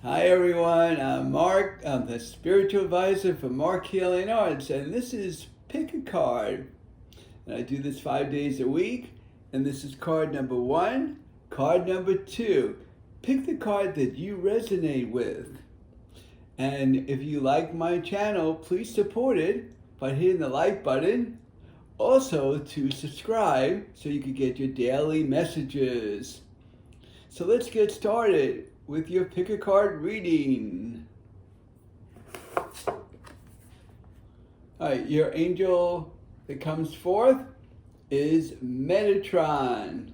Hi everyone, I'm Mark. I'm the spiritual advisor for Marc Healing Arts, and this is Pick a Card. And I do this 5 days a week, and this is card number 1. Card number 2, pick the card that you resonate with. And if you like my channel, please support it by hitting the like button. Also to subscribe so you can get your daily messages. So let's get started with your pick a card reading. Alright, your angel that comes forth is Metatron.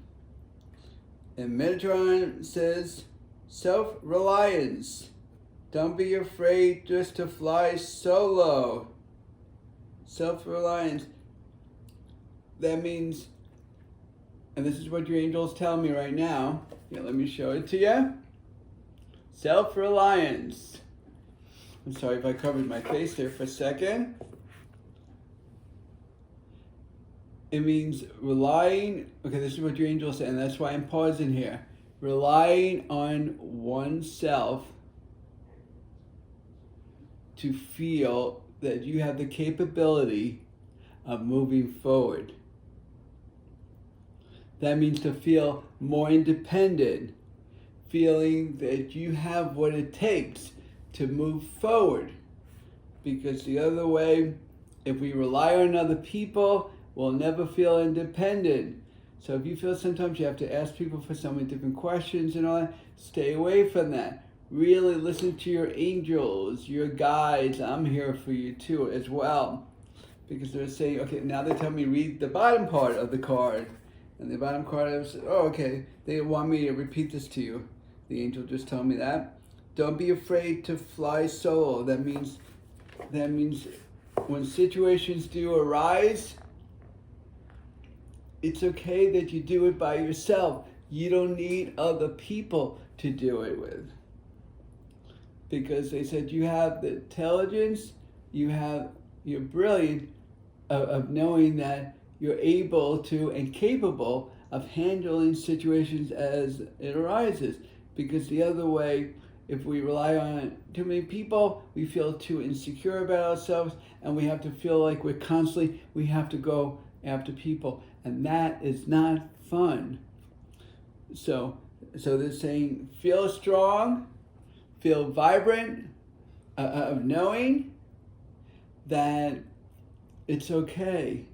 And Metatron says self-reliance. Don't be afraid just to fly solo. Self-reliance. That means, and this is what your angels tell me right now. Here, let me show it to you. Self-reliance. I'm sorry if I covered my face there for a second. It means relying, okay, this is what your angels say, and that's why I'm pausing here. Relying on oneself to feel that you have the capability of moving forward. That means to feel more independent, feeling that you have what it takes to move forward. Because the other way, if we rely on other people, we'll never feel independent. So if you feel sometimes you have to ask people for so many different questions and all that, stay away from that. Really listen to your angels, your guides. I'm here for you too as well. Because they're saying, okay, now they tell me read the bottom part of the card. And the bottom card, I was, oh, okay, they want me to repeat this to you. The angel just told me that. Don't be afraid to fly solo. That means when situations do arise, it's okay that you do it by yourself. You don't need other people to do it with. Because they said you have the intelligence, you're brilliant of knowing that you're able to and capable of handling situations as it arises. Because the other way, if we rely on too many people, we feel too insecure about ourselves, and we have to feel like we have to go after people, and that is not fun. So they're saying feel strong, feel vibrant, of knowing that it's okay.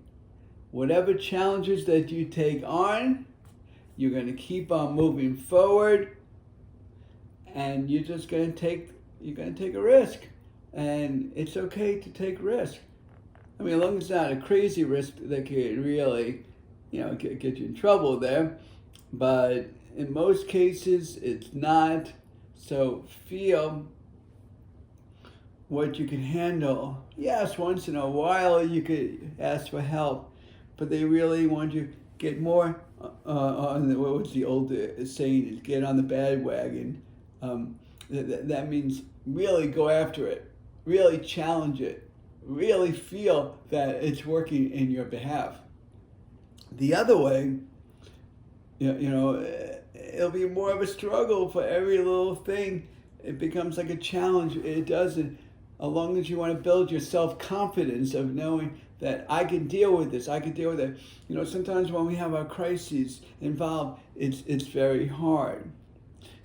Whatever challenges that you take on, you're going to keep on moving forward, and you're just going to take a risk, and it's okay to take risk. I mean, as long as it's not a crazy risk that could really, get you in trouble there, but in most cases it's not. So feel what you can handle. Yes, once in a while you could ask for help, but they really want you to get more on what's the old saying is get on the bandwagon. That means really go after it, really challenge it, really feel that it's working in your behalf. The other way, it'll be more of a struggle for every little thing. It becomes like a challenge. It doesn't. As long as you want to build your self-confidence of knowing that I can deal with this, I can deal with it. Sometimes when we have our crises involved, it's very hard.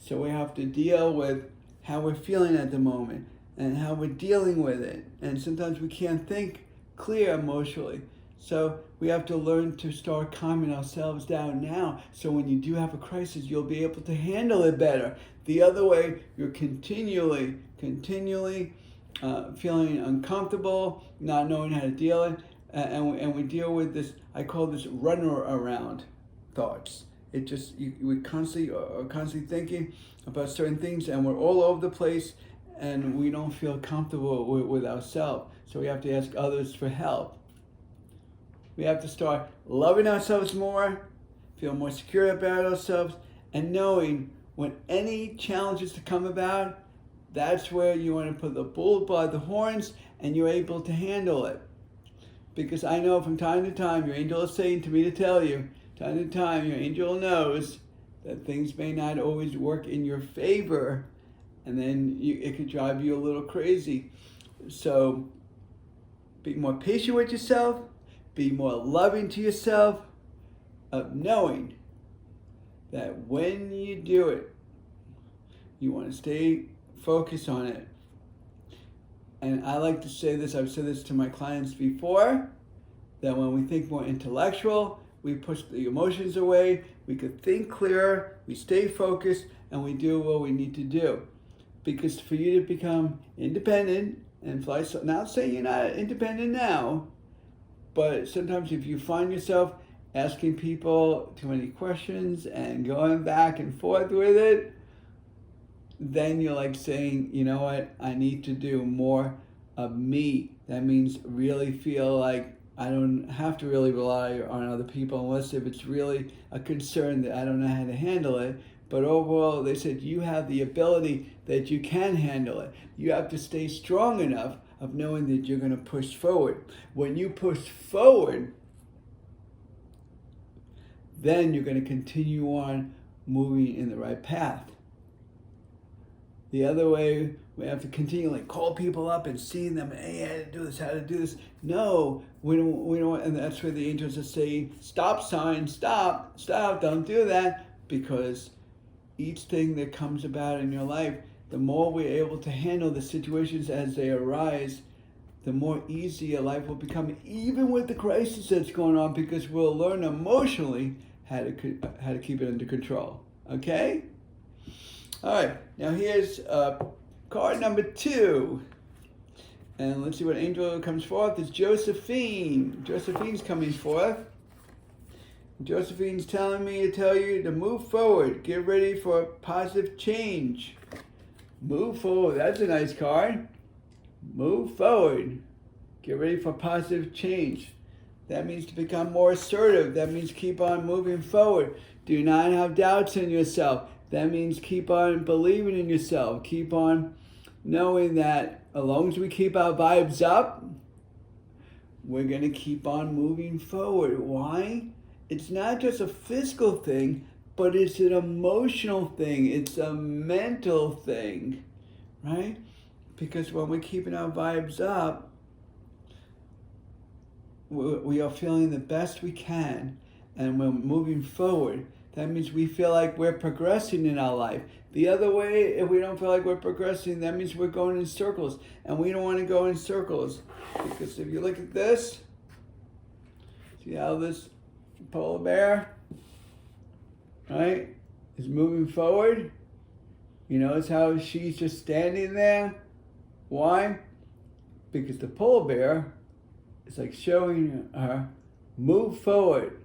So we have to deal with how we're feeling at the moment and how we're dealing with it. And sometimes we can't think clear emotionally. So we have to learn to start calming ourselves down now. So when you do have a crisis, you'll be able to handle it better. The other way, you're continually feeling uncomfortable, not knowing how to deal with it. And we deal with this, I call this runner around thoughts. It just, we constantly thinking about certain things, and we're all over the place, and we don't feel comfortable with ourselves. So we have to ask others for help. We have to start loving ourselves more, feel more secure about ourselves, and knowing when any challenges to come about, that's where you want to put the bull by the horns, and you're able to handle it. Because I know from time to time, your angel is saying to me to tell you, time to time, your angel knows that things may not always work in your favor, and then it could drive you a little crazy. So be more patient with yourself, be more loving to yourself, of knowing that when you do it, you want to stay focused on it. And I like to say this, I've said this to my clients before, that when we think more intellectual, we push the emotions away, we could think clearer, we stay focused, and we do what we need to do. Because for you to become independent and fly, so not saying you're not independent now, but sometimes if you find yourself asking people too many questions and going back and forth with it, then you're like saying, you know what, I need to do more of me. That means really feel like I don't have to really rely on other people unless if it's really a concern that I don't know how to handle it. But overall, they said you have the ability that you can handle it. You have to stay strong enough of knowing that you're going to push forward. When you push forward, then you're going to continue on moving in the right path. The other way, we have to continually call people up and see them, hey, how to do this, how to do this. No, we don't, and that's where the angels are saying, stop sign, stop, don't do that, because each thing that comes about in your life, the more we're able to handle the situations as they arise, the more easy your life will become, even with the crisis that's going on, because we'll learn emotionally how to keep it under control. Okay? All right, now here's card number 2. And let's see what angel comes forth. It's Josephine. Josephine's coming forth. Josephine's telling me to tell you to move forward. Get ready for positive change. Move forward. That's a nice card. Move forward. Get ready for positive change. That means to become more assertive. That means keep on moving forward. Do not have doubts in yourself. That means keep on believing in yourself. Keep on knowing that as long as we keep our vibes up, we're going to keep on moving forward. Why? It's not just a physical thing, but it's an emotional thing. It's a mental thing, right? Because when we're keeping our vibes up, we are feeling the best we can, and we're moving forward. That means we feel like we're progressing in our life. The other way, if we don't feel like we're progressing, that means we're going in circles. And we don't want to go in circles. Because if you look at this, see how this polar bear, right, is moving forward? You notice how she's just standing there? Why? Because the polar bear is like showing her, move forward.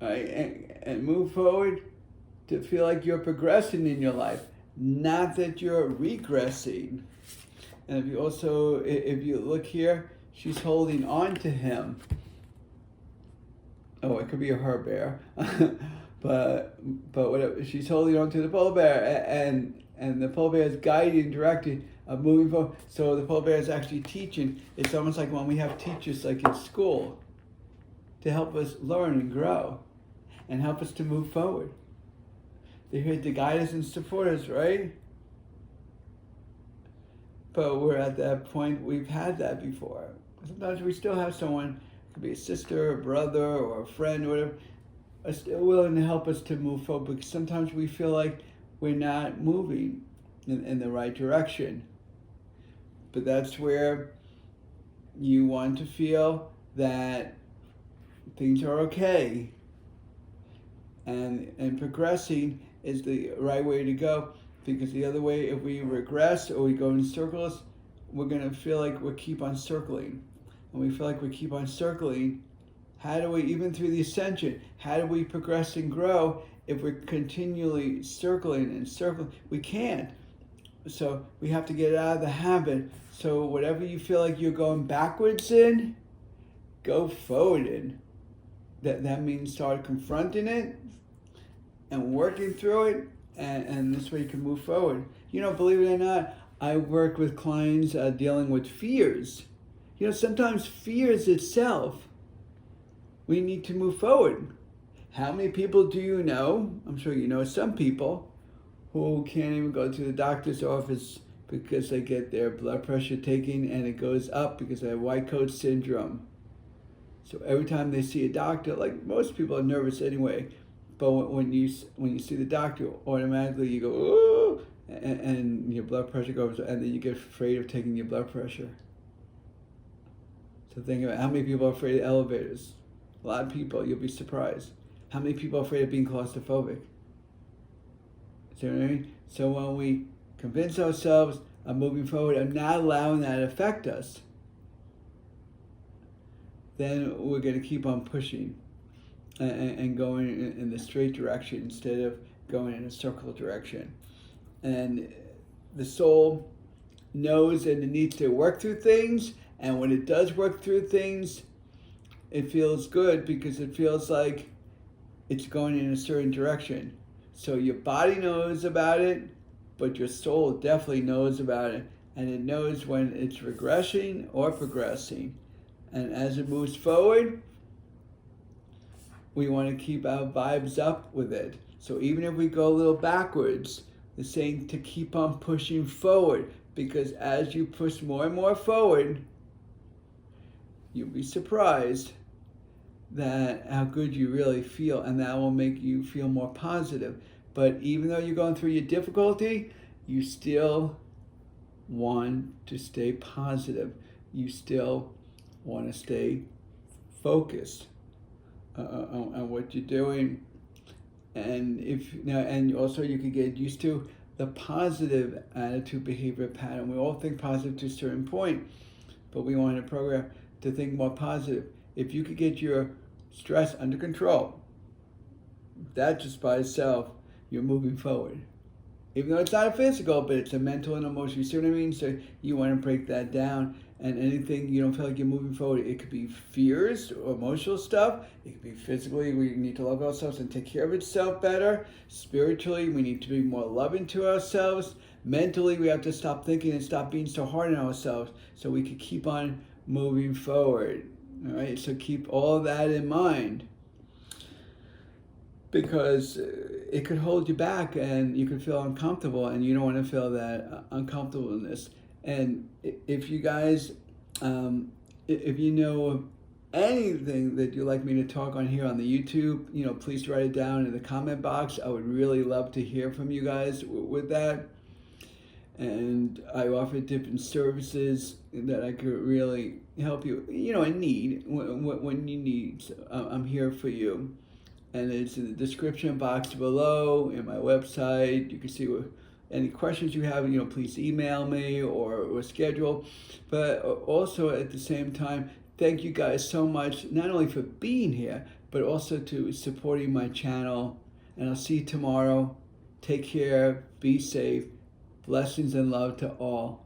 Right? And move forward to feel like you're progressing in your life, not that you're regressing. And if you look here, she's holding on to him. Oh, it could be a her bear, but whatever. She's holding on to the polar bear, and the polar bear is guiding, directing, moving forward. So the polar bear is actually teaching. It's almost like when we have teachers, like in school, to help us learn and grow, and help us to move forward. They're here to guide us and support us, right? But we're at that point, we've had that before. Sometimes we still have someone, it could be a sister, a brother, or a friend, or whatever, are still willing to help us to move forward, because sometimes we feel like we're not moving in the right direction. But that's where you want to feel that things are okay. And progressing is the right way to go, because the other way, if we regress or we go in circles, we're going to feel like we keep on circling. And we feel like we keep on circling. How do we, even through the ascension, how do we progress and grow if we're continually circling and circling? We can't. So we have to get out of the habit. So whatever you feel like you're going backwards in, go forward in. That means start confronting it and working through it, and this way you can move forward. You know, believe it or not, I work with clients dealing with fears. You know, sometimes fears itself, we need to move forward. How many people do you know, I'm sure you know some people, who can't even go to the doctor's office because they get their blood pressure taken and it goes up because they have white coat syndrome. So every time they see a doctor, like most people are nervous anyway, but when you see the doctor, automatically you go, oh, and your blood pressure goes, and then you get afraid of taking your blood pressure. So think about how many people are afraid of elevators. A lot of people, you'll be surprised. How many people are afraid of being claustrophobic? See what I mean? So when we convince ourselves of moving forward and not allowing that to affect us, then we're going to keep on pushing and going in the straight direction instead of going in a circle direction. And the soul knows that it needs to work through things, and when it does work through things, it feels good because it feels like it's going in a certain direction. So your body knows about it, but your soul definitely knows about it, and it knows when it's regressing or progressing. And as it moves forward, we want to keep our vibes up with it. So even if we go a little backwards, it's saying to keep on pushing forward, because as you push more and more forward, you'll be surprised that how good you really feel, and that will make you feel more positive. But even though you're going through your difficulty, you still want to stay positive. You still want to stay focused on what you're doing, and also you can get used to the positive attitude behavior pattern. We all think positive to a certain point, but we want to program to think more positive. If you could get your stress under control, that just by itself, you're moving forward. Even though it's not a physical, but it's a mental and emotional. You see what I mean? So you want to break that down. And anything you don't feel like you're moving forward, it could be fears or emotional stuff. It could be physically, we need to love ourselves and take care of itself better. Spiritually, we need to be more loving to ourselves. Mentally, we have to stop thinking and stop being so hard on ourselves so we can keep on moving forward. All right, so keep all that in mind, because it could hold you back and you could feel uncomfortable, and you don't want to feel that uncomfortableness. And if you guys, if you know of anything that you'd like me to talk on here on the YouTube, please write it down in the comment box. I would really love to hear from you guys with that. And I offer different services that I could really help you, in need, when you need. So I'm here for you. And it's in the description box below, in my website. You can see any questions you have, please email me or schedule. But also at the same time, thank you guys so much, not only for being here, but also to supporting my channel. And I'll see you tomorrow. Take care, be safe. Blessings and love to all.